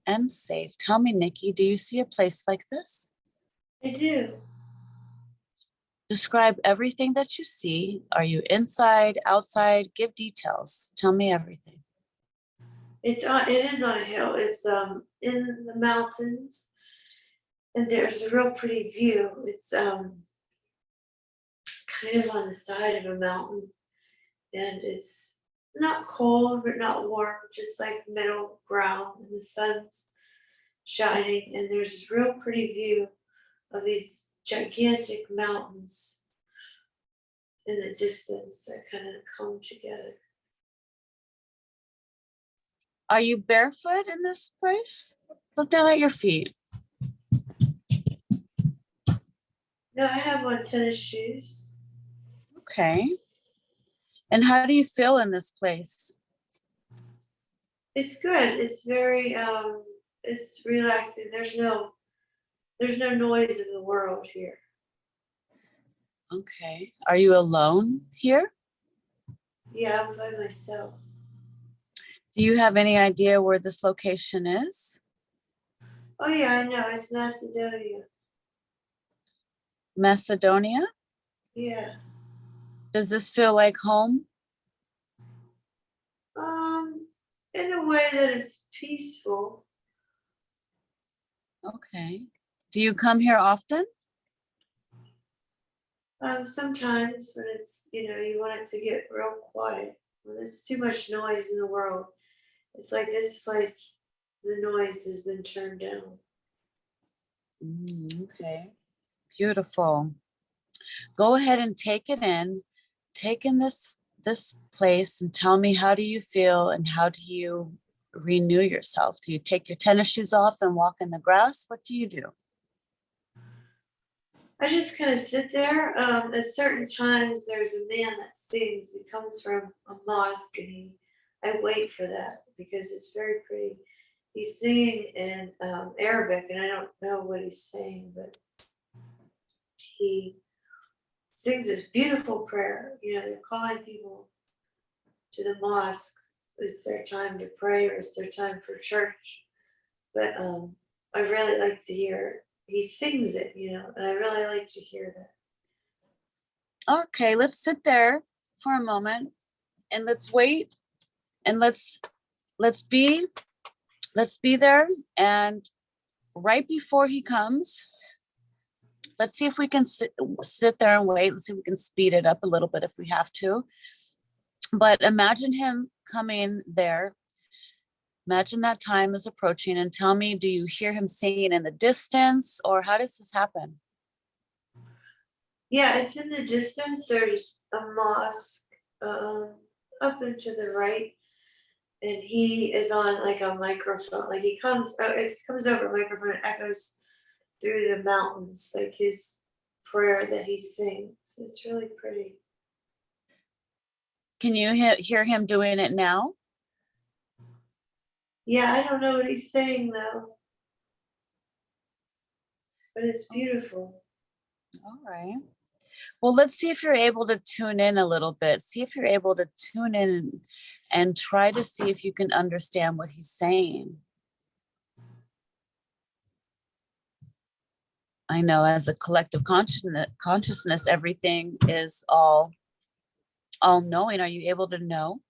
and safe. Tell me, Nikki, do you see a place like this? I do. Describe everything that you see. Are you inside, outside? Give details. Tell me everything. It is on a hill. It's in the mountains, and there's a real pretty view. It's kind of on the side of a mountain, and it's not cold but not warm, just like middle ground, and the sun's shining, and there's a real pretty view of these gigantic mountains in the distance that kind of come together. Are you barefoot in this place? Look down at your feet. No, I have on tennis shoes. Okay. And how do you feel in this place? It's good. It's very it's relaxing. There's no noise in the world here. Okay. Are you alone here? Yeah, I'm by myself. Do you have any idea where this location is? Oh yeah, I know. It's Macedonia. Macedonia? Yeah. Does this feel like home? In a way that is peaceful. Okay. Do you come here often? Sometimes when it's, you want it to get real quiet. When there's too much noise in the world, it's like this place, the noise has been turned down. Okay. Beautiful. Go ahead and take it in. Take in this place and tell me, how do you feel and how do you renew yourself? Do you take your tennis shoes off and walk in the grass? What do you do? I just kind of sit there. At certain times, there's a man that sings. He comes from a mosque, and I wait for that because it's very pretty. He's singing in Arabic, and I don't know what he's saying, but he sings this beautiful prayer. They're calling people to the mosque. It's their time to pray, or it's their time for church. But I really like to hear. He sings it, and I really like to hear that. Okay, let's sit there for a moment and let's wait and let's be there. And right before he comes, let's see if we can sit there and wait. Let's see if we can speed it up a little bit if we have to. But imagine him coming there. Imagine that time is approaching, and tell me, do you hear him singing in the distance, or how does this happen? Yeah, it's in the distance. There's a mosque up and to the right, and he is on like a microphone. Like it comes over a microphone and echoes through the mountains, like his prayer that he sings. It's really pretty. Can you hear him doing it now? Yeah, I don't know what he's saying though, but it's beautiful. All right. Well, let's see if you're able to tune in a little bit. See if you're able to tune in and try to see if you can understand what he's saying. I know as a collective consciousness, everything is all knowing. Are you able to know?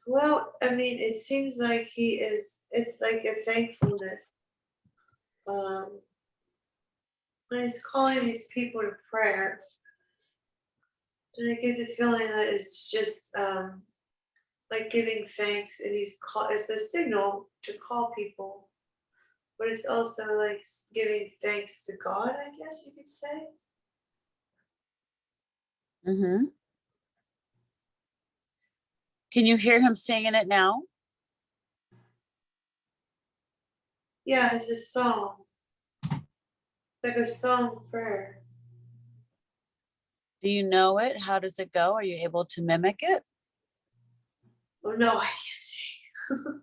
Well, I mean, it seems like it's like a thankfulness. When he's calling these people to prayer, and I get the feeling that it's just like giving thanks, and it's a signal to call people, but it's also like giving thanks to God, I guess you could say. Mm-hmm. Can you hear him singing it now? Yeah, it's a song. It's like a song prayer. Do you know it? How does it go? Are you able to mimic it? Oh no, I can't sing.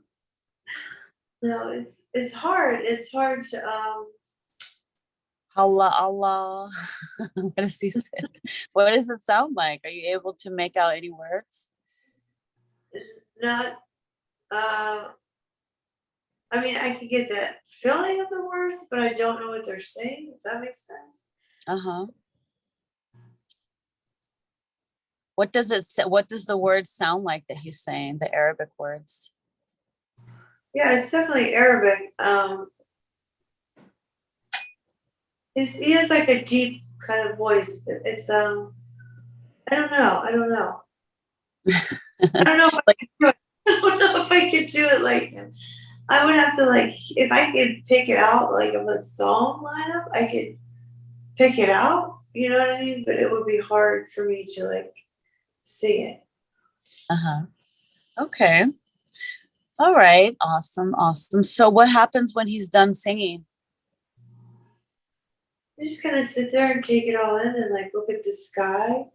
No, it's hard. It's hard to Allah, Allah. What does he say? What does it sound like? Are you able to make out any words? not I mean, I can get that feeling of the words, but I don't know what they're saying, if that makes sense. Uh-huh. What does it say? What does the word sound like that he's saying, the Arabic words? Yeah, it's definitely Arabic. He has like a deep kind of voice. It's I don't know. I don't know. I don't know if I Like, could do it. I don't know if I could do it like him. I would have to like if I could pick it out like of a song lineup, I could pick it out. You know what I mean? But it would be hard for me to like sing it. uh-huh. Okay. All right. Awesome. Awesome. So what happens when he's done singing? You just kind of sit there and take it all in and like look at the sky.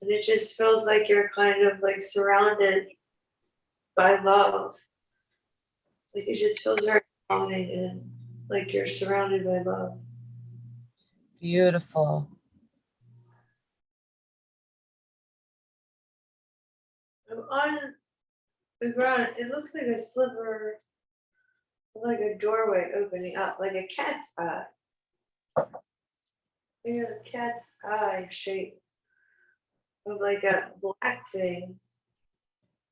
And it just feels like you're kind of like surrounded by love. Like it just feels very calming and like you're surrounded by love. Beautiful. I'm on the ground. It looks like a sliver, like a doorway opening up, like a cat's eye. Like a cat's eye shape of like a black thing,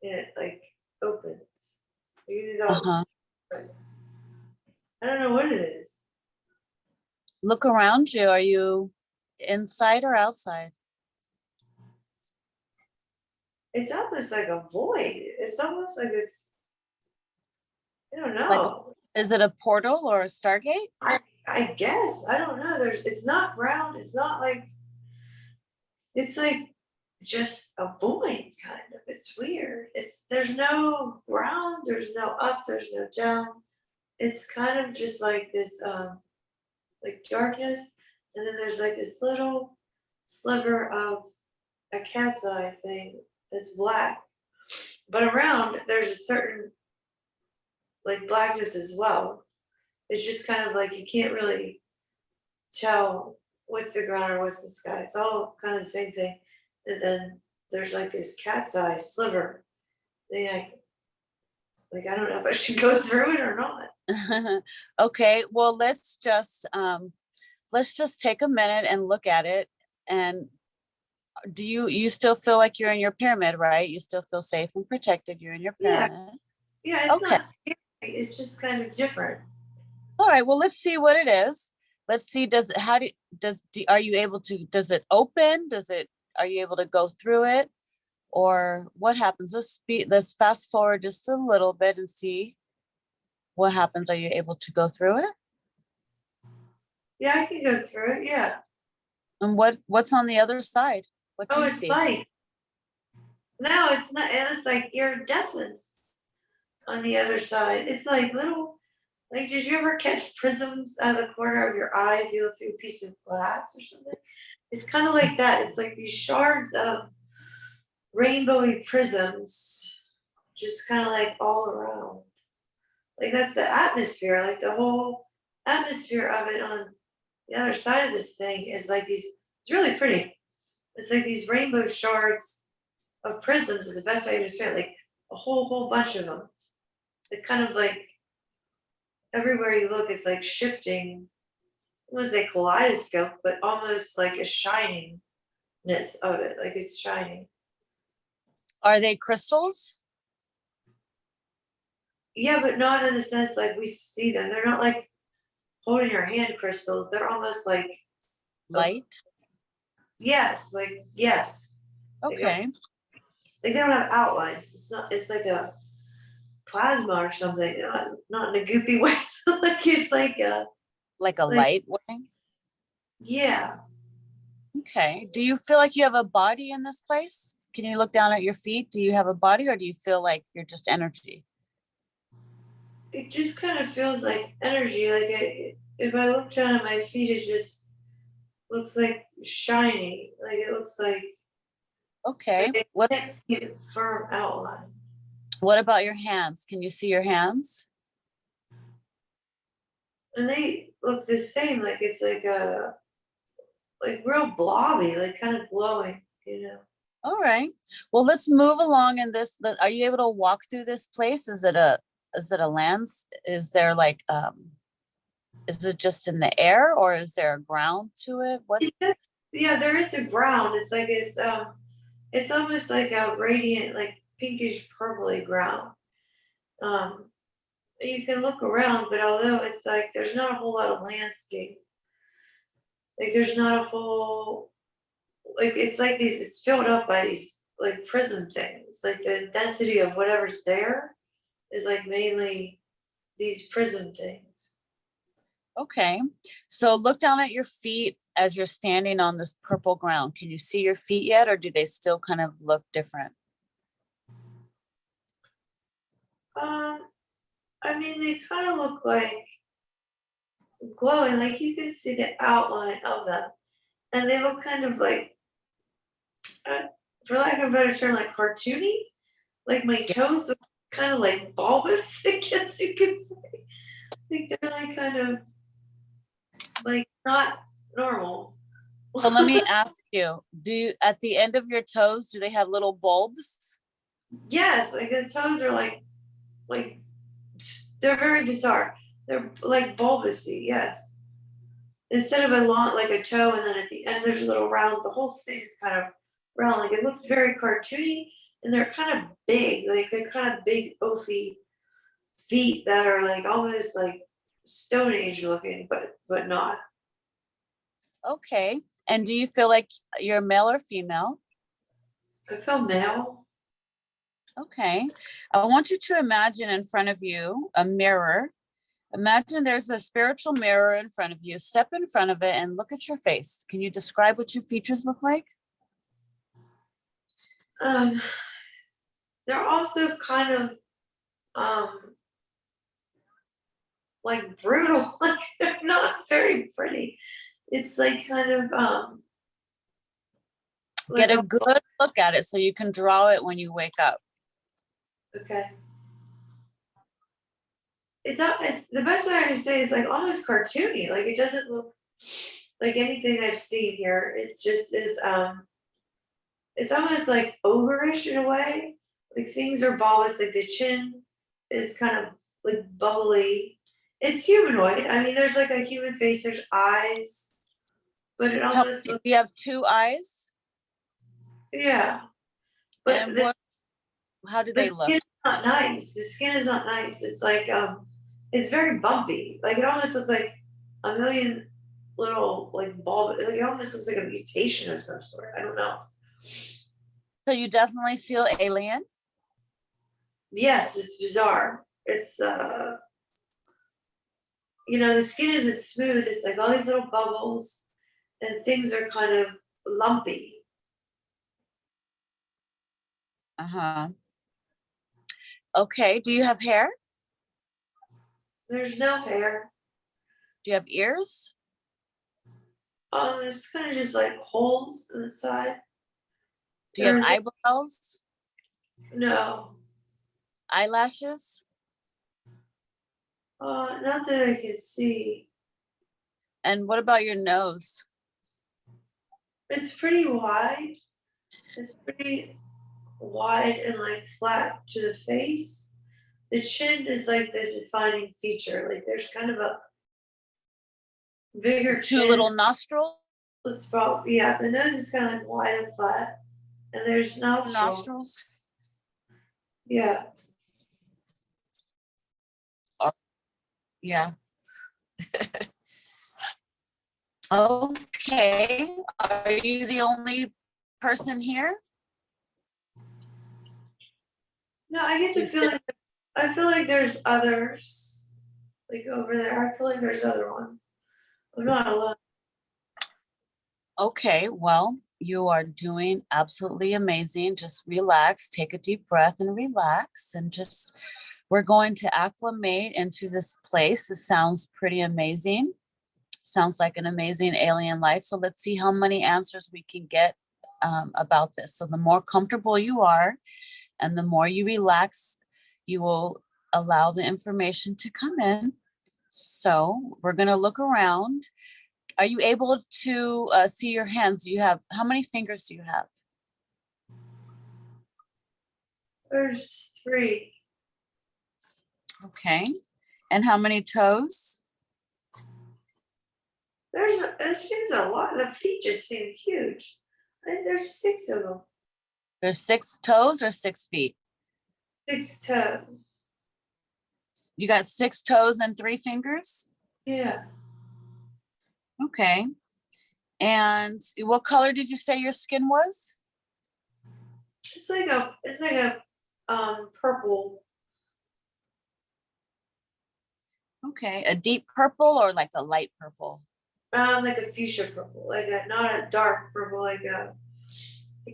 and it like opens. You can go. Uh-huh. I don't know what it is. Look around you. Are you inside or outside? It's almost like a void. It's almost like this. I don't Like, know. is it a portal or a Stargate? I guess I don't know. It's not round. It's not like it's like just a void kind of. It's weird. There's no ground. There's no up. There's no down. It's kind of just like this like darkness, and then there's like this little sliver of a cat's eye thing that's black. But around there's a certain like blackness as well. It's just kind of like you can't really tell what's the ground or what's the sky. It's all kind of the same thing. And then there's like this cat's eye sliver thing. Like I don't know if I should go through it or not. Okay, well, let's just take a minute and look at it. And do you still feel like you're in your pyramid, right? You still feel safe and protected. You're in your Yeah, pyramid. yeah, it's Okay. not scary. It's just kind of different. All right. Well, let's see what it is. Let's see. Are you able to, does it open? Are you able to go through it? Or what happens? Let's fast forward just a little bit and see what happens. Are you able to go through it? Yeah, I can go through it. Yeah. And what's on the other side? What do Oh, you it's see? light. No, it's not. And it's like iridescence on the other side. It's like little. Like, did you ever catch prisms out of the corner of your eye if you look through a piece of glass or something? It's kind of like that. It's like these shards of rainbowy prisms, just kind of like all around. Like that's the atmosphere. Like the whole atmosphere of it on the other side of this thing is like these. It's really pretty. It's like these rainbow shards of prisms is the best way to describe it. Like a whole bunch of them. It kind of like everywhere you look, it's like shifting. It was a kaleidoscope, but almost like a shiningness of it. Like it's shining. Are they crystals? Yeah, but not in the sense like we see them. They're not like holding your hand crystals. They're almost like Light? yes, like yes. Okay. Like they don't have outlines. It's not. It's like a plasma or something. Not in a goopy way. Like it's like a Like a like light way? yeah. Okay. Do you feel like you have a body in this place? Can you look down at your feet? Do you have a body or do you feel like you're just energy? It just kind of feels like energy. Like if I look down at my feet, it just looks like shiny. Like it looks like Okay. I What can't see a firm outline. what about your hands? Can you see your hands? And they look the same. Like it's like a like real blobby, like kind of glowing. You know. All right. Well, let's move along in this. Are you able to walk through this place? Is it a lands? Is there like is it just in the air or is there a ground to it? What? Yeah, there is a ground. It's almost like a radiant, like pinkish purpley ground. Um, you can look around, but although it's like there's not a whole lot of landscape, like there's not a whole, like it's like these, it's filled up by these like prism things. Like the density of whatever's there is like mainly these prism things. Okay. So look down at your feet as you're standing on this purple ground. Can you see your feet yet, or do they still kind of look different? I mean, they kind of look like glowing, like you can see the outline of them, and they look kind of like, uh, for lack of a better term, like cartoony. Like my toes look kind of like bulbous, I guess you could say. I think they're like kind of like not normal. So let me ask you, at the end of your toes, do they have little bulbs? Yes, like the toes are like they're very bizarre. They're like bulbousy, yes. Instead of a long like a toe, and then at the end there's a little round. The whole thing is kind of round. Like it looks very cartoony, and they're kind of big. Like they're kind of big, oafy feet that are like almost like Stone Age looking, but not. Okay. And do you feel like you're male or female? I feel male. Okay. I want you to imagine in front of you a mirror. Imagine there's a spiritual mirror in front of you. Step in front of it and look at your face. Can you describe what your features look like? Um, they're also kind of like brutal. Like they're not very pretty. It's like kind of like Get a good look at it so you can draw it when you wake up. okay. It's the best way I can say is like almost cartoony. Like it doesn't look like anything I've seen here. It just is it's almost like ogreish in a way. Like things are bulbous, like the chin is kind of like bubbly. It's humanoid. I mean, there's like a human face, there's eyes, but it How, almost do looks, you have two eyes? yeah. But And how do the they look? skin's not nice. The skin is not nice. It's like it's very bumpy. Like it almost looks like a million little like bulb. Like it almost looks like a mutation of some sort. I don't know. So you definitely feel alien? Yes, it's bizarre. It's the skin isn't smooth. It's like all these little bubbles, and things are kind of lumpy. Uh-huh. Okay. Do you have hair? There's no hair. Do you have ears? There's kind of just like holes in the side. Do you have There's eyebrows? no, Eyelashes? not that I can see. And what about your nose? It's pretty wide. It's pretty wide and like flat to the face. The chin is like the defining feature. Like there's kind of a bigger Two chin. little nostrils? It's probably, yeah, the nose is kind of like wide and flat. And there's nostrils. Nostrils? Yeah. Yeah. Okay. Are you the only person here? No, I get Do the you feel- feeling, I feel like there's others. Like over there. I feel like there's other ones. I'm not alone. Okay, well, you are doing absolutely amazing. Just relax, take a deep breath and relax. And just, we're going to acclimate into this place. This sounds pretty amazing. Sounds like an amazing alien life. So let's see how many answers we can get about this. So the more comfortable you are and the more you relax, you will allow the information to come in. So we're going to look around. Are you able to see your hands? Do you have, how many fingers do you have? There's 3. Okay. And how many toes? It seems a lot. The feet just seem huge. I think there's 6 of them. There's 6 toes or 6 feet? 6 toes. You got 6 toes and 3 fingers? Yeah. Okay. And what color did you say your skin was? It's like a purple. Okay. A deep purple or like a light purple? Like a fuchsia purple, not a dark purple,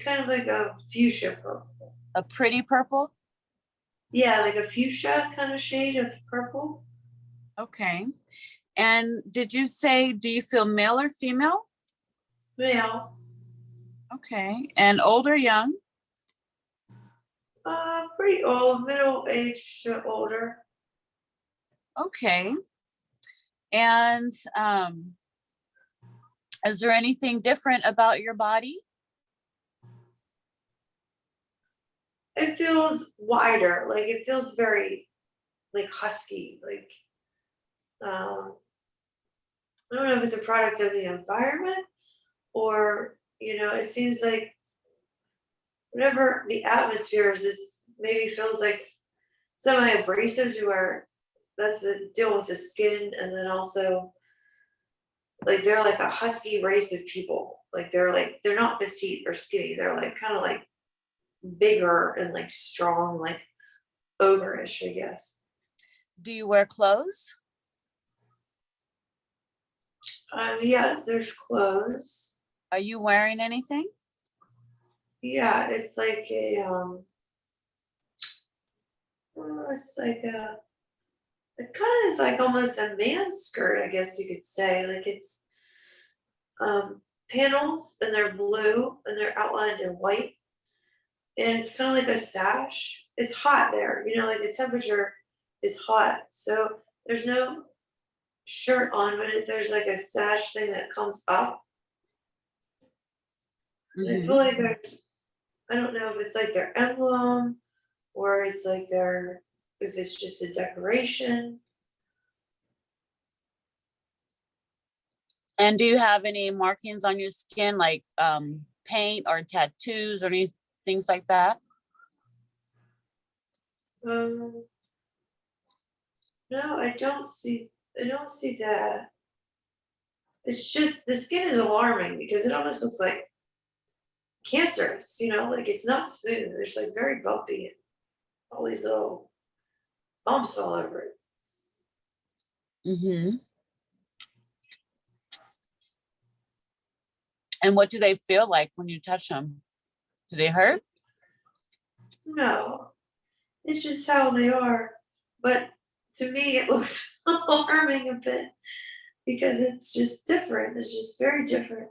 kind of like a fuchsia purple. A pretty purple? Yeah, like a fuchsia kind of shade of purple. Okay. And did you say, do you feel male or female? Male. Okay. And old or young? Pretty old, middle age to older. Okay. And is there anything different about your body? It feels wider, like it feels very like husky, I don't know if it's a product of the environment or it seems like whatever the atmosphere is just maybe feels like semi-abrasives where that's the deal with the skin, and then also like they're like a husky race of people. They're not petite or skinny, they're like kind of like bigger and like strong, like ogreish, I guess. Do you wear clothes? Yes, there's clothes. Are you wearing anything? Yeah, it's like it's like it kind of is like almost a man's skirt, I guess you could say. Like it's panels and they're blue and they're outlined in white. And it's kind of like a sash. It's hot there, like the temperature is hot. So there's no shirt on, but there's like a sash thing that comes up. And I feel like I don't know if it's like their emblem or it's like if it's just a decoration. And do you have any markings on your skin, like paint or tattoos or any things like that? No, I don't see that. It's just the skin is alarming because it almost looks like cancerous, like it's not smooth. There's like very bumpy and all these little bumps all over it. Mm-hmm. And what do they feel like when you touch them? Do they hurt? No, it's just how they are. But to me, it looks alarming a bit because it's just different. It's just very different.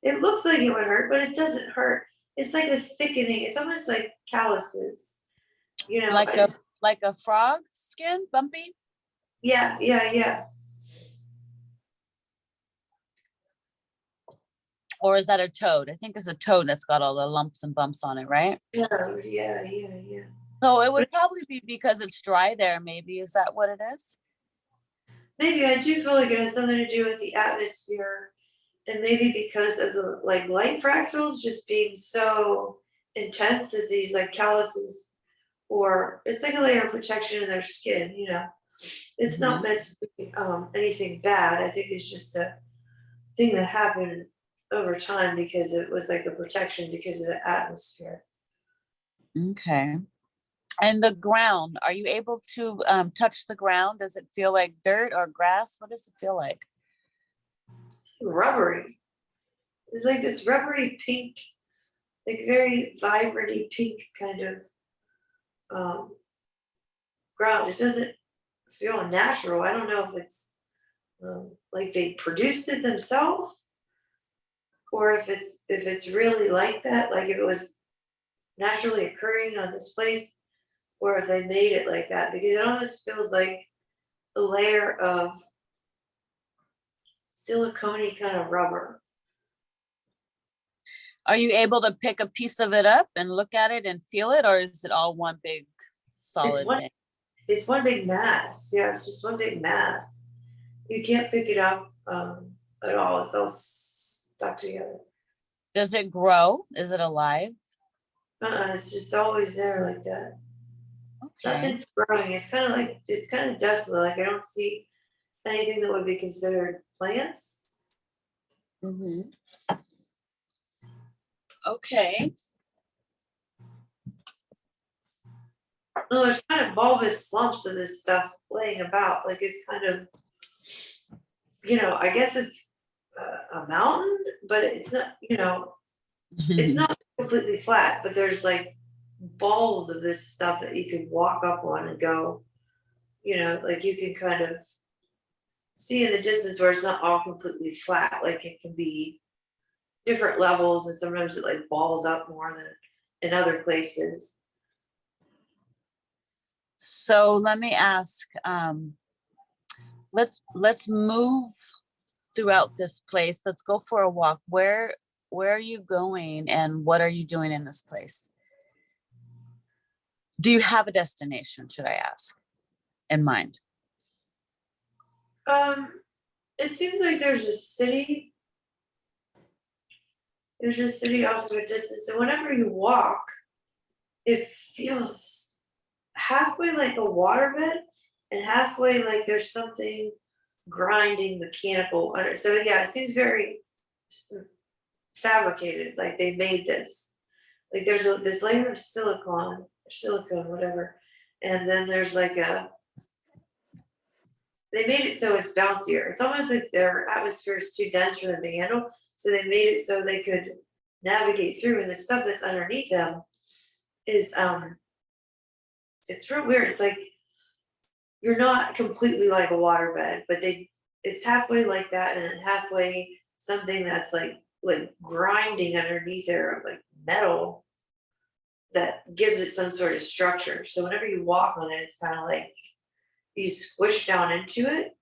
It looks like it would hurt, but it doesn't hurt. It's like a thickening. It's almost like calluses. Like a frog skin, bumpy? Yeah. Or is that a toad? I think it's a toad that's got all the lumps and bumps on it, right? Yeah. So it would probably be because it's dry there, maybe. Is that what it is? Maybe I do feel like it has something to do with the atmosphere, and maybe because of the like light fractals just being so intense that these like calluses, or it's like a layer of protection in their skin. It's not meant to be anything bad. I think it's just a thing that happened over time because it was like a protection because of the atmosphere. Okay. And the ground, are you able to touch the ground? Does it feel like dirt or grass? What does it feel like? It's rubbery. It's like this rubbery pink, like very vibranty pink kind of ground. It doesn't feel natural. I don't know if it's like they produced it themselves or if it's really like that, like if it was naturally occurring on this place, or if they made it like that, because it almost feels like a layer of silicone kind of rubber. Are you able to pick a piece of it up and look at it and feel it, or is it all one big solid thing? It's one big mass. Yeah, it's just one big mass. You can't pick it up at all. It's all stuck together. Does it grow? Is it alive? It's just always there like that. Okay. Nothing's growing. It's kind of desolate. Like I don't see anything that would be considered plants. Mm-hmm. Okay. No, there's kind of bulbous slumps of this stuff laying about. Like it's kind of, I guess it's a mountain, but it's not, it's not completely flat, but there's like balls of this stuff that you can walk up on and go, like you can kind of see in the distance where it's not all completely flat. Like it can be different levels, and sometimes it like balls up more than in other places. So let me ask, let's move throughout this place. Let's go for a walk. Where are you going and what are you doing in this place? Do you have a destination, should I ask, in mind? It seems like there's a city. There's a city off in the distance, and whenever you walk, it feels halfway like a waterbed and halfway like there's something grinding mechanical under. So yeah, it seems very fabricated, like they made this. Like there's this layer of silicone, whatever, and then there's like they made it so it's bouncier. It's almost like their atmosphere is too dense for them to handle, so they made it so they could navigate through, and the stuff that's underneath them is it's real weird. It's like you're not completely like a waterbed, but it's halfway like that, and then halfway something that's like grinding underneath there, like metal that gives it some sort of structure. So whenever you walk on it, it's kind of like you squish down into it.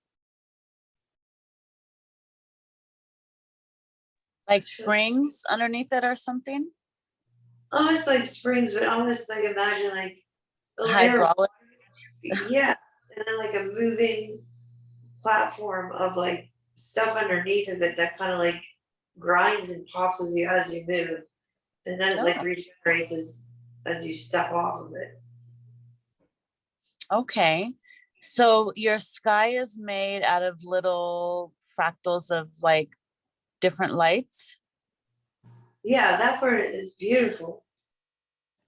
Like springs underneath it or something? Almost like springs, but almost like imagine like a layer of Hydraulic. yeah, and then like a moving platform of like stuff underneath of it that kind of like grinds and pops with you as you move, and then it like Oh. regenerates as you step off of it. Okay. So your sky is made out of little fractals of like different lights. Yeah, that part is beautiful.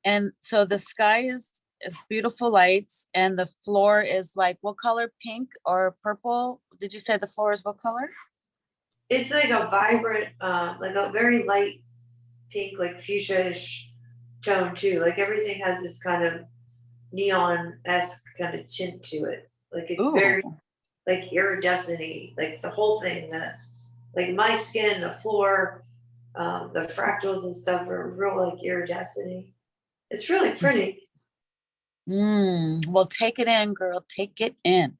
And so the sky is beautiful lights, and the floor is like what color? Pink or purple? Did you say the floor is what color? It's like a vibrant, like a very light pink, like fuchsia-ish tone too. Like everything has this kind of neon-esque kind of tint to it. Like it's very Ooh. like iridescent-y, like the whole thing. Like my skin, the floor, the fractals and stuff are real like iridescent-y. It's really pretty. Well, take it in, girl. Take it in.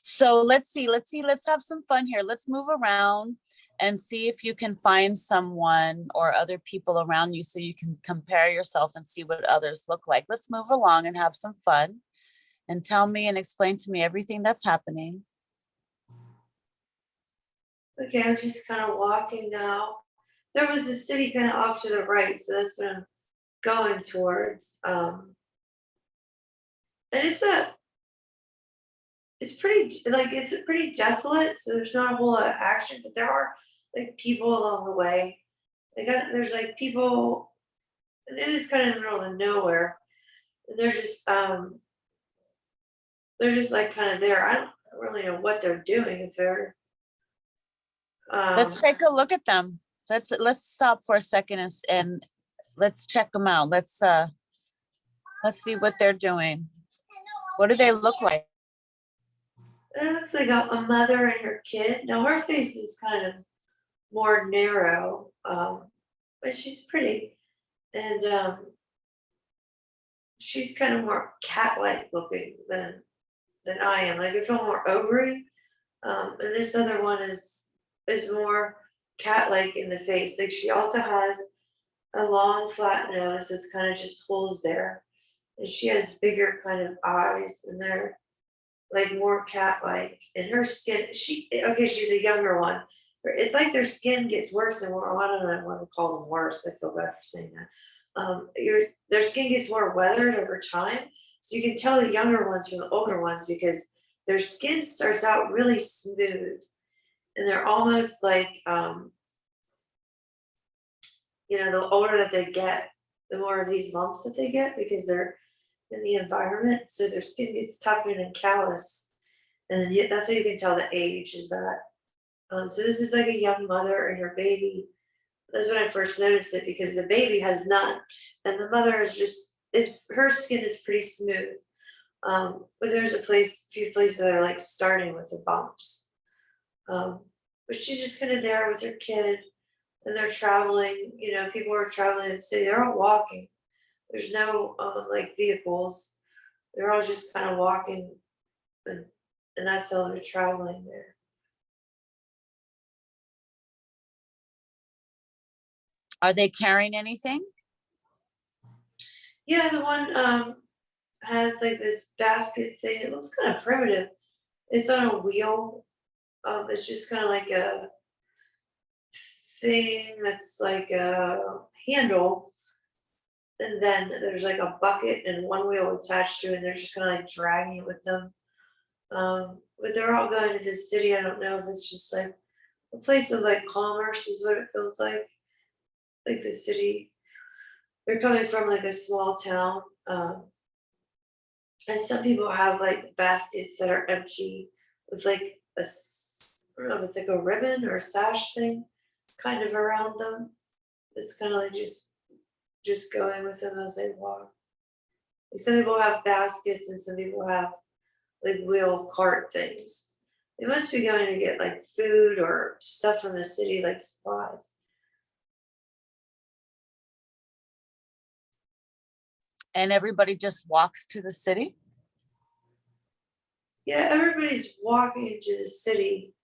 So let's see. Let's have some fun here. Let's move around and see if you can find someone or other people around you so you can compare yourself and see what others look like. Let's move along and have some fun and tell me and explain to me everything that's happening. Okay, I'm just kind of walking now. There was a city kind of off to the right, so that's what I'm going towards. And it's pretty desolate, so there's not a whole lot of action, but there are like people along the way. There's like people, and it is kind of in the middle of nowhere. And they're just like kind of there. I don't really know what they're doing if they're Let's take a look at them. Let's stop for a second and let's check them out. Let's see what they're doing. What do they look like? it looks like a mother and her kid. Now her face is kind of more narrow, but she's pretty, and she's kind of more cat-like looking than I am. Like I feel more ogre. And this other one is more cat-like in the face. Like she also has a long flat nose with kind of just holes there. And she has bigger kind of eyes and they're like more cat-like. And her skin, she's a younger one. It's like their skin gets worse and more, I don't know, I want to call them worse. I feel bad for saying that. Their skin gets more weathered over time. So you can tell the younger ones from the older ones because their skin starts out really smooth and they're almost like, the older that they get, the more of these lumps that they get because they're in the environment. So their skin gets toughened and callous. And then that's how you can tell the age is that. So this is like a young mother and her baby. That's when I first noticed it because the baby has none, and the mother her skin is pretty smooth. But there's a few places that are like starting with the bumps. But she's just kind of there with her kid, and they're traveling. People are traveling in the city. They're all walking. There's no like vehicles. They're all just kind of walking, and that's how they're traveling there. Are they carrying anything? Yeah, the one has like this basket thing. It looks kind of primitive. It's on a wheel. It's just kind of like a thing that's like a handle. And then there's like a bucket and one wheel attached to it, and they're just kind of like dragging it with them. But they're all going to this city. I don't know if it's just like a place of like commerce is what it feels like. Like the city. They're coming from like a small town. And some people have like baskets that are empty with like I don't know if it's like a ribbon or a sash thing kind of around them. It's kind of like just going with them as they walk. Like some people have baskets and some people have like wheel cart things. They must be going to get like food or stuff from the city, like supplies. And everybody just walks to the city? Yeah, everybody's walking into the city.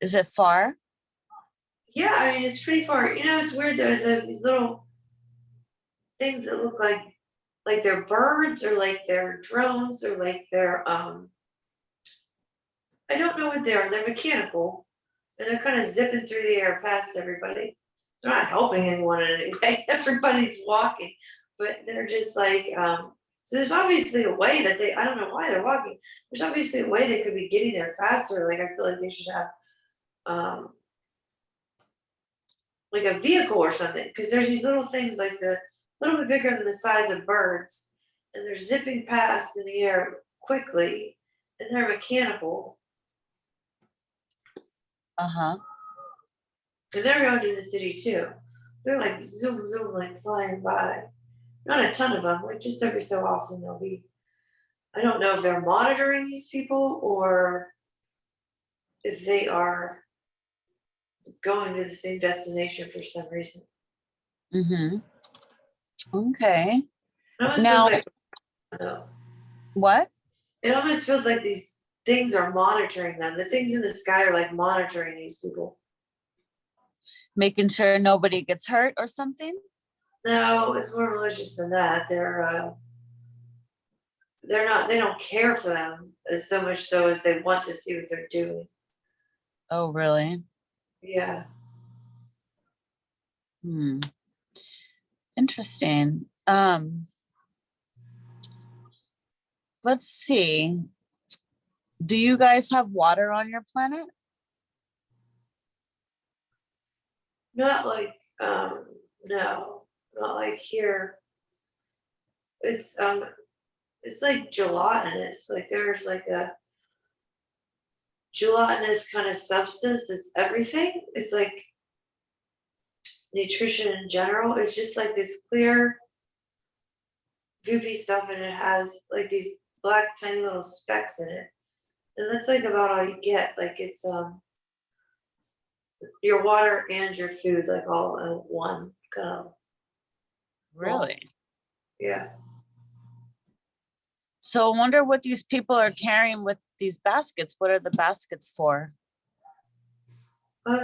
Is it far? Yeah, I mean it's pretty far. It's weird. There's these little things that look like they're birds or like they're drones or like they're I don't know what they are. They're mechanical and they're kind of zipping through the air past everybody. They're not helping anyone in any way. Everybody's walking, but they're just like so there's obviously a way that I don't know why they're walking. There's obviously a way they could be getting there faster. Like I feel like they should have like a vehicle or something because there's these little things like the little bit bigger than the size of birds and they're zipping past in the air quickly and they're mechanical Uh-huh. and they're going to the city too. They're like zoom zoom like flying by. Not a ton of them, like just every so often they'll be. I don't know if they're monitoring these people or if they are going to the same destination for some reason. Mm-hmm. Okay. It almost Now, feels like what? it almost feels like these things are monitoring them. The things in the sky are like monitoring these people. Making sure nobody gets hurt or something? No, it's more malicious than that. They're not. They don't care for them as so much so as they want to see what they're doing. Oh, really? Yeah. Hmm. Interesting. Let's see. Do you guys have water on your planet? Not like no, not like here. It's like gelatinous. Like there's like a gelatinous kind of substance that's everything. It's like nutrition in general. It's just like this clear, goopy stuff, and it has like these black tiny little specks in it. And that's like about all you get. Like it's your water and your food, like all in one kind of. Really? Yeah. So I wonder what these people are carrying with these baskets. What are the baskets for?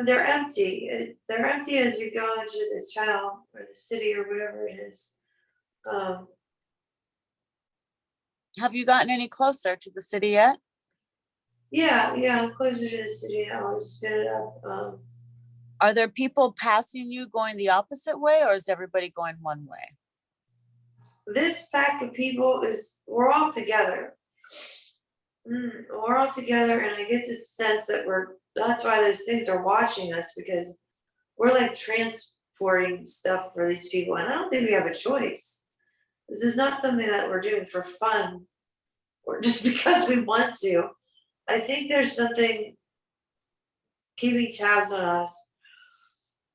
They're empty. They're empty as you go into the town or the city or whatever it is. Um, Have you gotten any closer to the city yet? yeah, I'm closer to the city now. I spin it up. Are there people passing you going the opposite way, or is everybody going one way? This pack of people we're all together. We're all together, and I get this sense that that's why those things are watching us, because we're like transporting stuff for these people, and I don't think we have a choice. This is not something that we're doing for fun or just because we want to. I think there's something keeping tabs on us,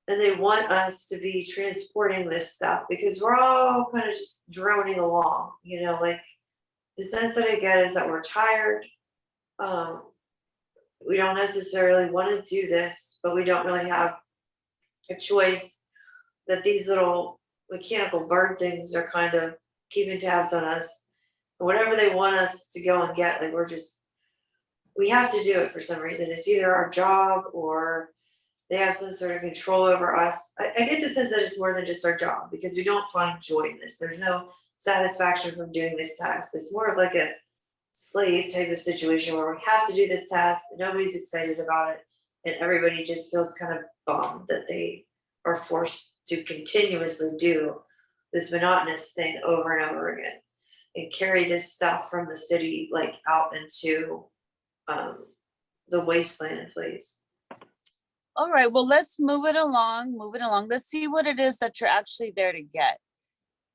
and they want us to be transporting this stuff because we're all kind of just droning along, like the sense that I get is that we're tired. We don't necessarily want to do this, but we don't really have a choice, that these little mechanical bird things are kind of keeping tabs on us. And whatever they want us to go and get, like we have to do it for some reason. It's either our job or they have some sort of control over us. I get the sense that it's more than just our job, because we don't find joy in this. There's no satisfaction from doing this task. It's more of like a slave type of situation where we have to do this task and nobody's excited about it, and everybody just feels kind of bummed that they are forced to continuously do this monotonous thing over and over again and carry this stuff from the city like out into the wasteland place. All right, well, let's move it along. Let's see what it is that you're actually there to get.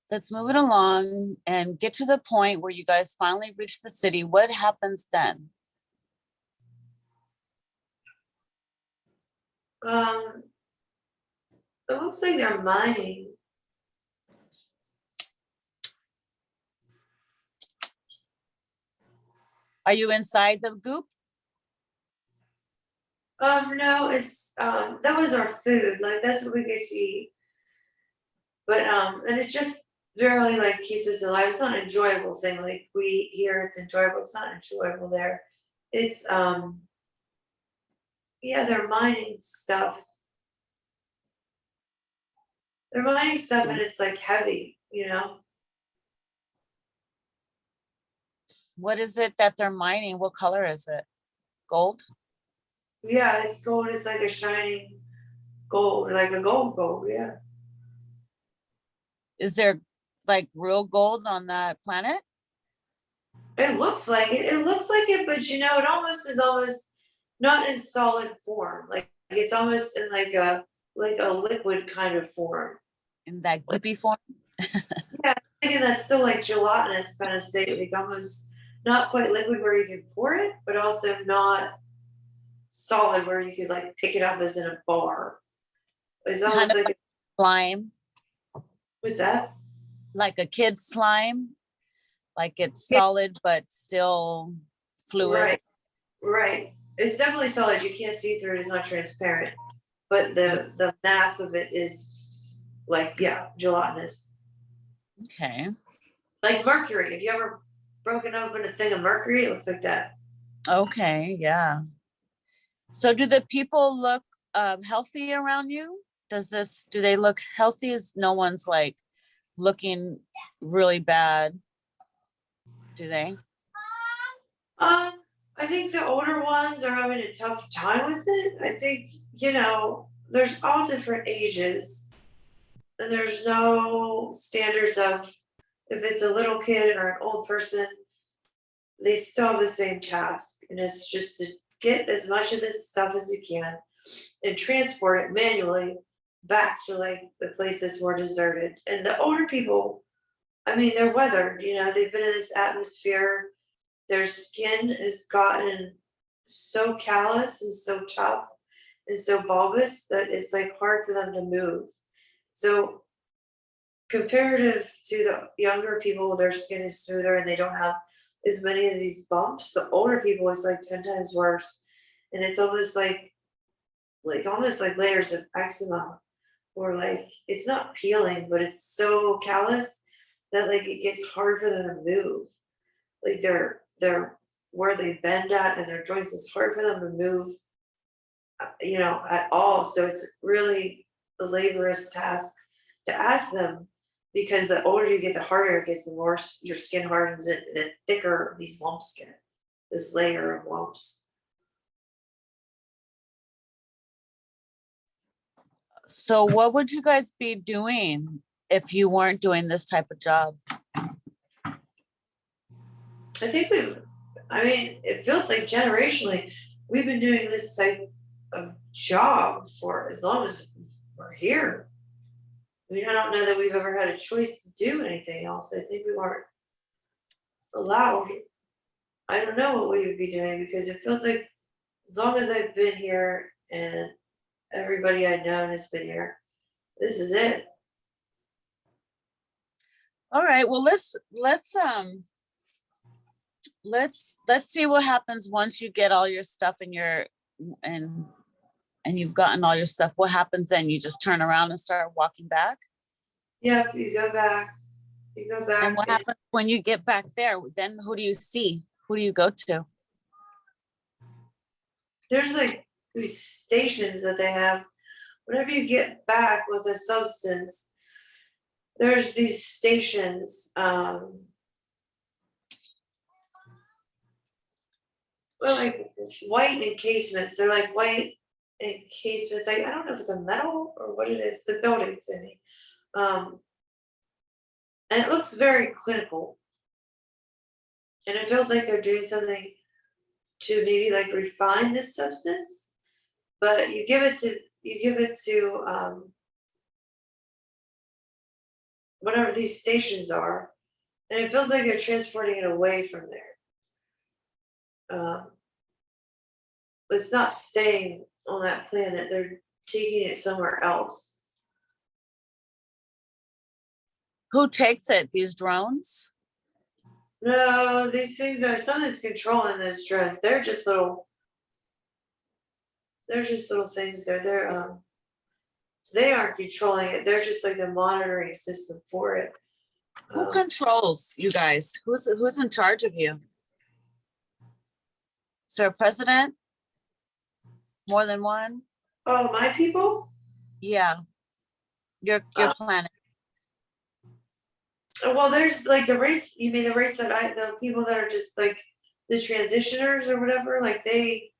Let's move it along and get to the point where you guys finally reach the city. What happens then? It looks like they're mining. Are you inside the goop? No, it's that was our food. Like that's what we get to eat. But and it just barely like keeps us alive. It's not an enjoyable thing. Like we here, it's enjoyable. It's not enjoyable there. It's yeah, they're mining stuff. They're mining stuff and it's like heavy, What is it that they're mining? What color is it? Gold? Yeah, it's gold. It's like a shining gold, like a gold, yeah. Is there like real gold on that planet? It looks like it. It looks like it, but it almost is almost not in solid form. Like it's almost in like a liquid kind of form. In that goopy form? Yeah, I'm thinking that's still like gelatinous kind of state, like almost not quite liquid where you can pour it, but also not solid where you could like pick it up as in a bar. It's almost Kind of like slime, what's that? like a kid's slime, like it's Yeah. solid but still fluid. Right. It's definitely solid. You can't see through it. It's not transparent, but the mass of it is like gelatinous. Okay. Like mercury. Have you ever broken open a thing of mercury? It looks like that. Okay, yeah. So do the people look healthy around you? Do they look healthy? Is no one's like looking really bad? Do they? I think the older ones are having a tough time with it. I think, there's all different ages. And there's no standards of if it's a little kid or an old person, they still have the same task. And it's just to get as much of this stuff as you can and transport it manually back to like the place that's more deserted. And the older people, I mean, they're weathered, they've been in this atmosphere. Their skin has gotten so callous and so tough and so bulbous that it's like hard for them to move. So comparative to the younger people, their skin is smoother and they don't have as many of these bumps. The older people is like 10 times worse. And it's almost like almost like layers of eczema, or like it's not peeling, but it's so callous that like it gets hard for them to move. Like they're where they bend at and their joints, it's hard for them to move. you know, at all. So it's really a laborious task to ask them, because the older you get, the harder it gets, the more your skin hardens it, the thicker these lumps get, this layer of lumps. So what would you guys be doing if you weren't doing this type of job? I think I mean, it feels like generationally, we've been doing this type of job for as long as we're here. I mean, I don't know that we've ever had a choice to do anything else. I think we weren't allowed. I don't know what we would be doing, because it feels like as long as I've been here and everybody I've known has been here, this is it. All right, well, let's see what happens once you get all your stuff in your and you've gotten all your stuff. What happens then? You just turn around and start walking back? Yeah, you go back. You go back. And what happens when you get back there? Then who do you see? Who do you go to? There's like these stations that they have. Whenever you get back with a substance, there's these stations. Well, like white encasements. They're like white encasements. I don't know if it's a metal or what it is. The buildings, I mean. And it looks very clinical. And it feels like they're doing something to maybe like refine this substance. But you give it to whatever these stations are, and it feels like they're transporting it away from there. It's not staying on that planet. They're taking it somewhere else. Who takes it? These drones? No, these things are something's controlling those drones. They're just little things. They aren't controlling it. They're just like the monitoring system for it. Who controls you guys? Who's in charge of you? Is there a president? More than one? Oh, my people? Yeah. Your planet. Well, there's like the race. You mean the race the people that are just like the transitioners or whatever? Like they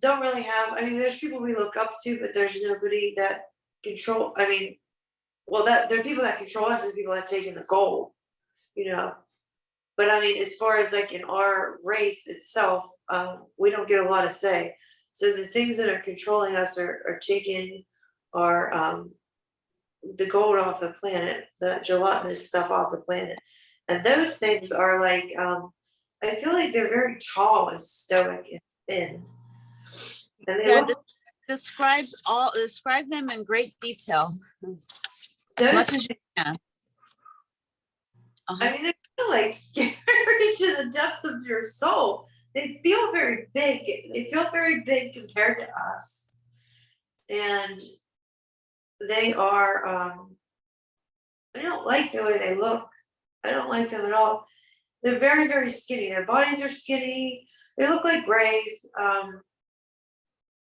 don't really have. I mean, there's people we look up to, but there's nobody that control. I mean, well, that there are people that control us and people that take in the gold, you know. But I mean, as far as like in our race itself, we don't get a lot of say. So the things that are controlling us are taking our the gold off the planet, the gelatinous stuff off the planet, and those things are like I feel like they're very tall and stoic and thin, and they look. Describe them in great detail, as much as you can. I mean, they're kind of like scary to the depth of your soul. They feel very big. They feel very big compared to us, and they are. I don't like the way they look. I don't like them at all. They're very, very skinny. Their bodies are skinny. They look like grays,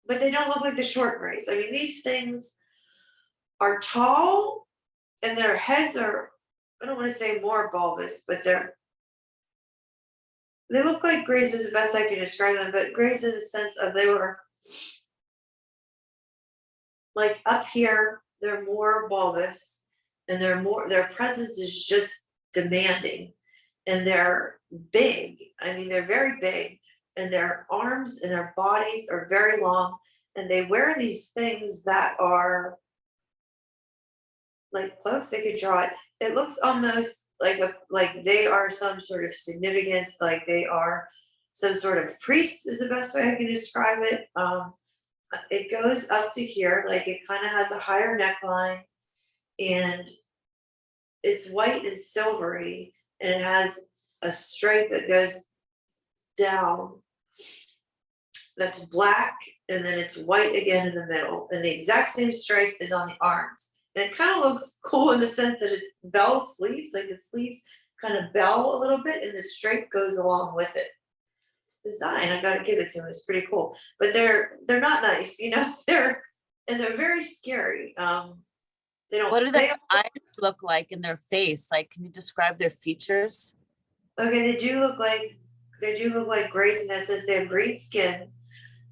but they don't look like the short grays. I mean, these things are tall, and their heads are. I don't want to say more bulbous, but they look like grays is the best I can describe them, but grays in the sense of they were like up here, they're more bulbous, and their presence is just demanding, and they're big. I mean, they're very big, and their arms and their bodies are very long, and they wear these things that are like cloaks. They could draw it. It looks almost like they are some sort of significance, like they are some sort of priest is the best way I can describe it. It goes up to here, like it kind of has a higher neckline, and it's white and silvery, and it has a stripe that goes down that's black, and then it's white again in the middle, and the exact same stripe is on the arms. And it kind of looks cool in the sense that it's bell sleeves, like the sleeves kind of bell a little bit, and the stripe goes along with it. design. I gotta give it to him. It's pretty cool. But they're not nice, you know. They're very scary. They What don't do their say. eyes look like in their face? Like, can you describe their features? Okay, they do look like grays in that sense. They have green skin,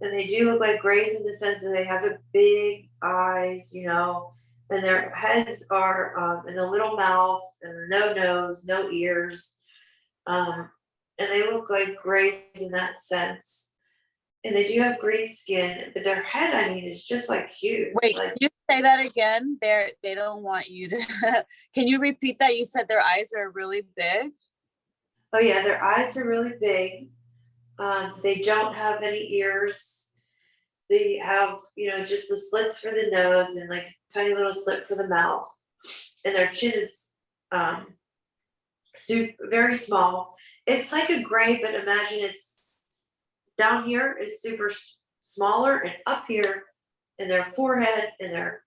and they do look like grays in the sense that they have the big eyes, you know, and their heads are and the little mouth and the no nose, no ears, um, and they look like grays in that sense. And they do have green skin, but their head, I mean, is just like huge. Wait, Like, can you say that again? They don't want you to. Can you repeat that? You said their eyes are really big. oh yeah, their eyes are really big. They don't have any ears. They have, you know, just the slits for the nose and like tiny little slit for the mouth. And their chin is very small. It's like a gray, but imagine it's down here is super smaller, and up here in their forehead and their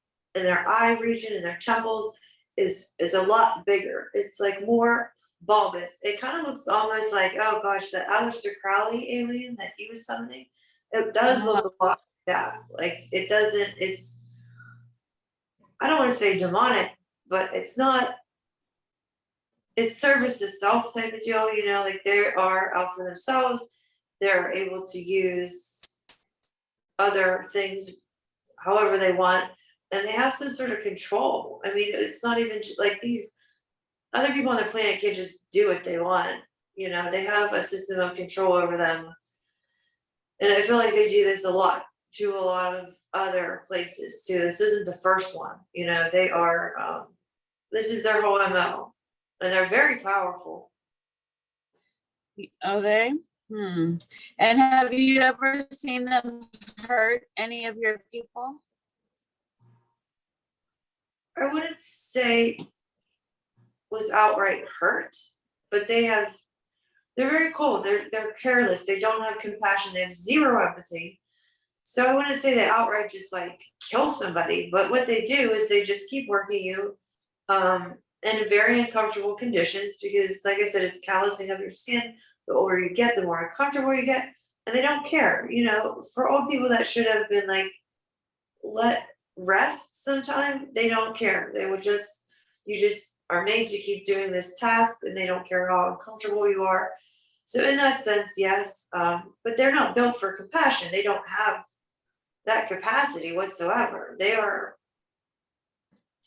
eye region and their temples is a lot bigger. It's like more bulbous. It kind of looks almost like, oh gosh, the Aleister Crowley alien that he was summoning. It does look a lot like that. Like it doesn't. It's, I don't want to say demonic, but it's not. It's service to self type of deal. You know, like they are out for themselves. They're able to use other things however they want, and they have some sort of control. I mean, it's not even like these other people on the planet can just do what they want. You know, they have a system of control over them, and I feel like they do this a lot to a lot of other places too. This isn't the first one. You know, they are. This is their whole MO, and they're very powerful. Are they? Hmm. And have you ever seen them hurt any of your people? I wouldn't say was outright hurt, but they're very cold. They're careless. They don't have compassion. They have zero empathy. So I wouldn't say they outright just like kill somebody, but what they do is they just keep working you in very uncomfortable conditions because, like I said, it's callousing of your skin. The older you get, the more uncomfortable you get, and they don't care. You know, for old people that should have been like let rest sometime, they don't care. They would just, you just are made to keep doing this task, and they don't care how uncomfortable you are. So in that sense, yes, but they're not built for compassion. They don't have that capacity whatsoever. They are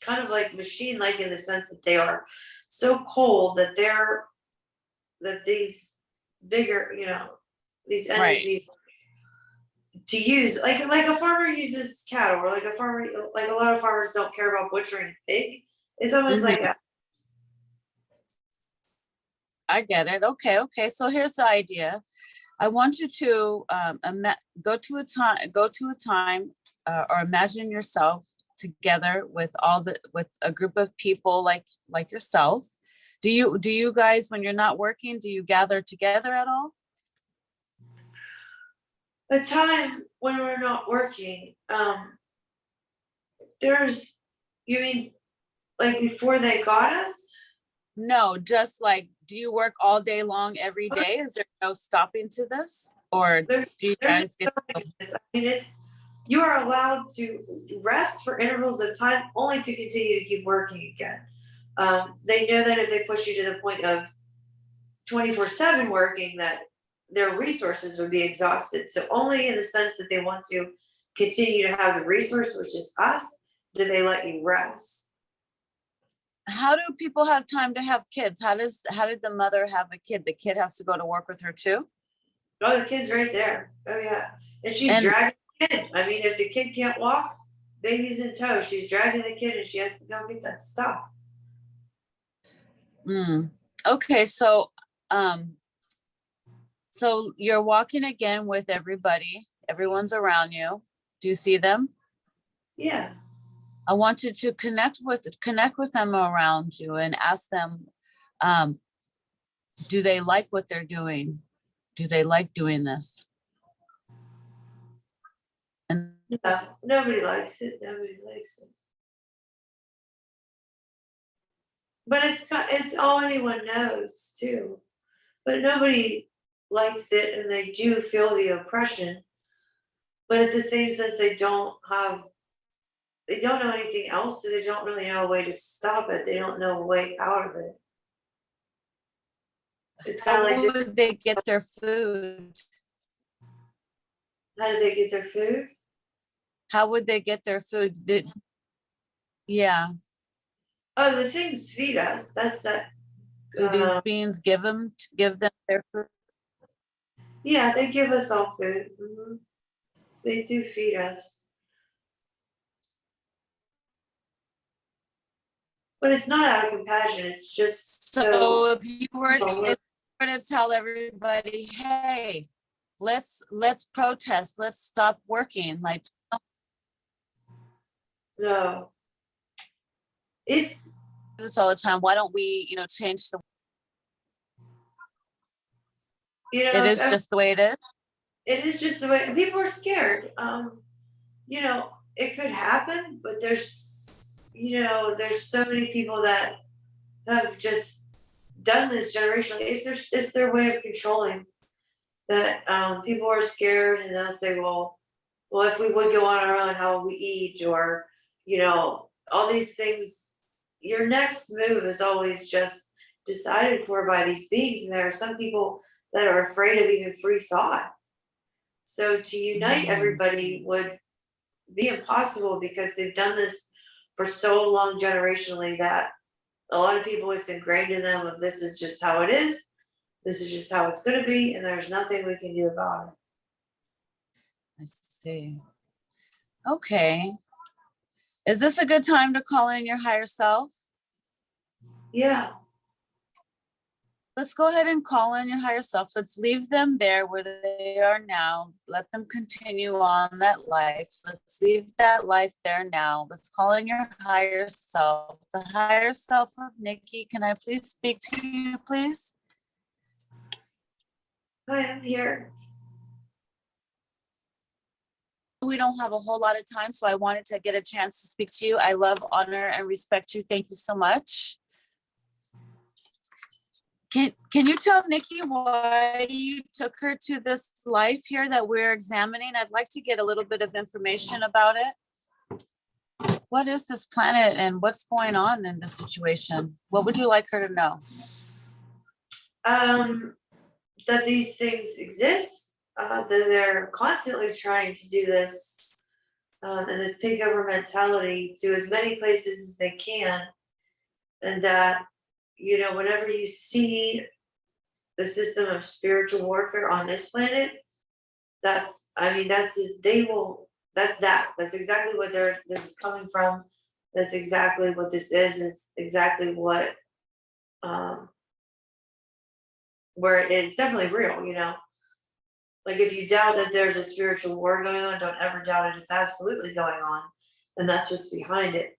kind of like machine-like in the sense that they are so cold that these bigger, you know, these entities to use like a farmer uses cattle, or like a farmer, like a lot of farmers don't care about butchering a pig. It's almost like that. I get it. Okay. So here's the idea. I want you to go to a time, or imagine yourself together with a group of people like yourself. Do you guys, when you're not working, do you gather together at all? A time when we're not working, there's, you mean like before they got us? No, just like, do you work all day long every day? Is there no stopping to this? Or do you guys get? I mean, you are allowed to rest for intervals of time only to continue to keep working again. They know that if they push you to the point of 24/7 working, that their resources would be exhausted. So only in the sense that they want to continue to have the resource, which is us, do they let you rest. How do people have time to have kids? How did the mother have a kid? The kid has to go to work with her too? Oh, the kid's right there. Oh yeah. And she's dragging the kid. I mean, if the kid can't walk, baby's in tow. She's dragging the kid and she has to go get that stuff. Okay, so you're walking again with everybody. Everyone's around you. Do you see them? Yeah. I want you to connect with them around you and ask them, do they like what they're doing? Do they like doing this? And No, nobody likes it. Nobody likes it. But it's all anyone knows too. But nobody likes it and they do feel the oppression. But at the same sense, they don't know anything else, so they don't really know a way to stop it. They don't know a way out of it. It's kind How of like this. would they get their food? How do they get their food? How would they get their food? Yeah. Oh, the things feed us. That's that. Do these beings give them their food? Yeah, they give us all food. Hmm. They do feed us. But it's not out of compassion. It's just So if you were to tell everybody, hey, let's protest, let's stop working, like, no. It's do this all the time. Why don't we, change the, it is just the way it is. It is just the way people are scared. It could happen, but there's so many people that have just done this generationally. It's their way of controlling that. People are scared and they'll say, well, if we would go on our own, how would we eat? Or, all these things. Your next move is always just decided for by these beings. And there are some people that are afraid of even free thought. So to unite everybody would be impossible because they've done this for so long generationally that a lot of people, it's ingrained in them of this is just how it is. This is just how it's going to be. And there's nothing we can do about it. I see. Okay. Is this a good time to call in your higher self? Yeah. Let's go ahead and call in your higher self. Let's leave them there where they are now. Let them continue on that life. Let's leave that life there now. Let's call in your higher self. The higher self of Nikki. Can I please speak to you, please? Hi, I'm here. We don't have a whole lot of time, so I wanted to get a chance to speak to you. I love, honor, and respect you. Thank you so much. Can you tell Nikki why you took her to this life here that we're examining? I'd like to get a little bit of information about it. What is this planet and what's going on in this situation? What would you like her to know? That these things exist, that they're constantly trying to do this, and this takeover mentality to as many places as they can, and that whenever you see the system of spiritual warfare on this planet, that's exactly what this is coming from. That's exactly what this is. It's exactly what where it's definitely real. Like if you doubt that there's a spiritual war going on, don't ever doubt it. It's absolutely going on, and that's what's behind it.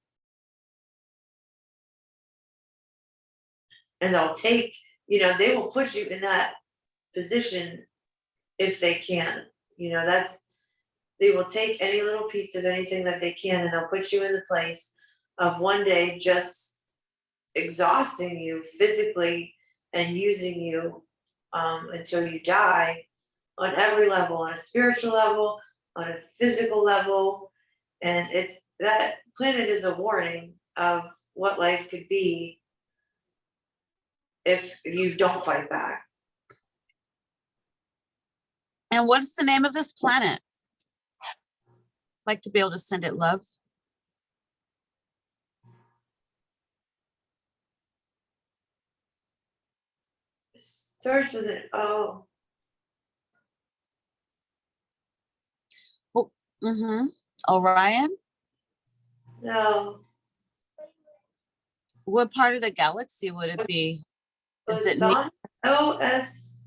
And they'll take, they will push you in that position if they can. They will take any little piece of anything that they can, and they'll put you in the place of one day just exhausting you physically and using you until you die on every level, on a spiritual level, on a physical level. And that planet is a warning of what life could be if you don't fight back. And what's the name of this planet? I'd like to be able to send it love. It starts with an O. Orion? No. What part of the galaxy would it be? Is it Osami? O-S-A-M-I.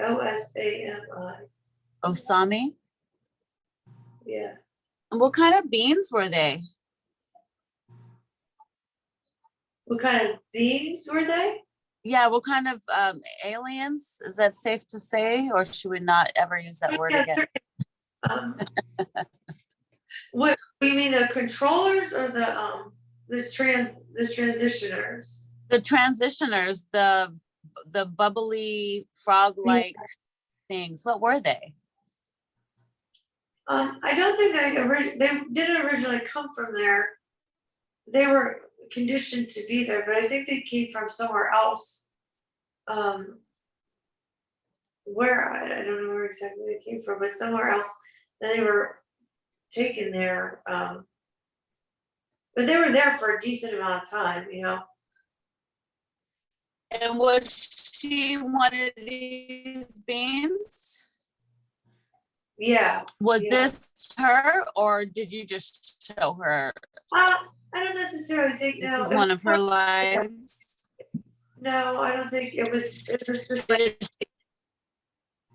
O-S-A-M-I. Osami? Yeah. And what kind of beings were they? What kind of beings were they? Yeah, what kind of aliens? Is that safe to say, or should we not ever use that word again? What you mean, the controllers or the transitioners? The transitioners, the the bubbly frog-like things. What were they? I don't think they didn't originally come from there. They were conditioned to be there, but I think they came from somewhere else. Where I don't know where exactly they came from, but somewhere else. And they were taken there. But they were there for a decent amount of time, you know. And was she one of these beings? Yeah. Was yeah. this her, or did you just show her I don't necessarily think this no. is it one was of her more- lives? No, I don't think it was. It was just like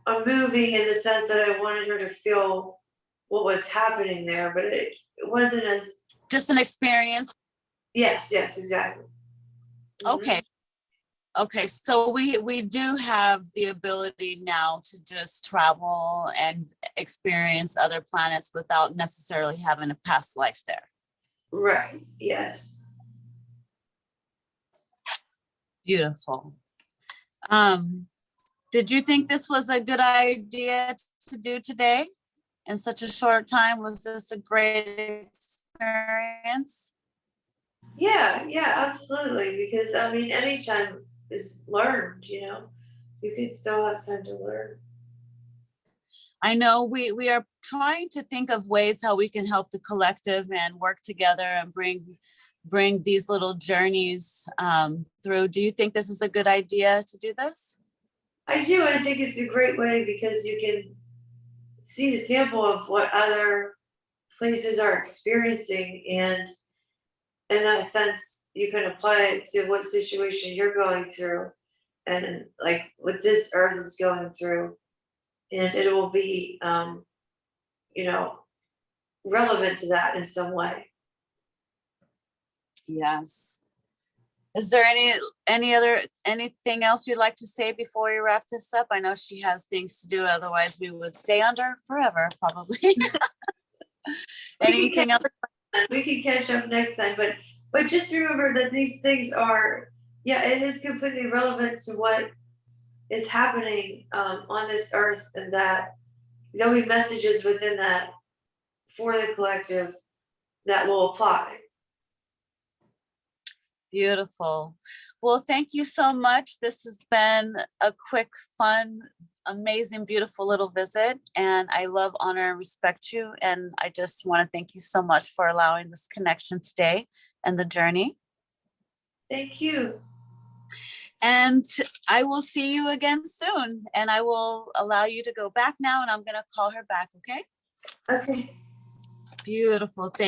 a movie in the sense that I wanted her to feel what was happening there, but it wasn't as. Just an experience. Yes, exactly. Okay. Okay, so we do have the ability now to just travel and experience other planets without necessarily having a past life there. Right. Yes. Beautiful. Did you think this was a good idea to do today in such a short time? Was this a great experience? Yeah, absolutely. Because I mean, any time is learned. You know, you can still have time to learn. I know we are trying to think of ways how we can help the collective and work together and bring these little journeys through. Do you think this is a good idea to do this? I do. I think it's a great way because you can see a sample of what other places are experiencing, and in that sense, you can apply it to what situation you're going through, and like what this earth is going through, and it will be, you know, relevant to that in some way. Yes. Is there anything else you'd like to say before we wrap this up? I know she has things to do, otherwise we would stay under forever, probably. Anything else? We can catch up next time, but just remember that these things are, yeah, it is completely relevant to what is happening on this earth, and that there'll be messages within that for the collective that will apply. Beautiful. Well, thank you so much. This has been a quick, fun, amazing, beautiful little visit. And I love, honor, and respect you. And I just want to thank you so much for allowing this connection today and the journey. Thank you. And I will see you again soon. And I will allow you to go back now, and I'm going to call her back. Okay? Okay. Beautiful. Thank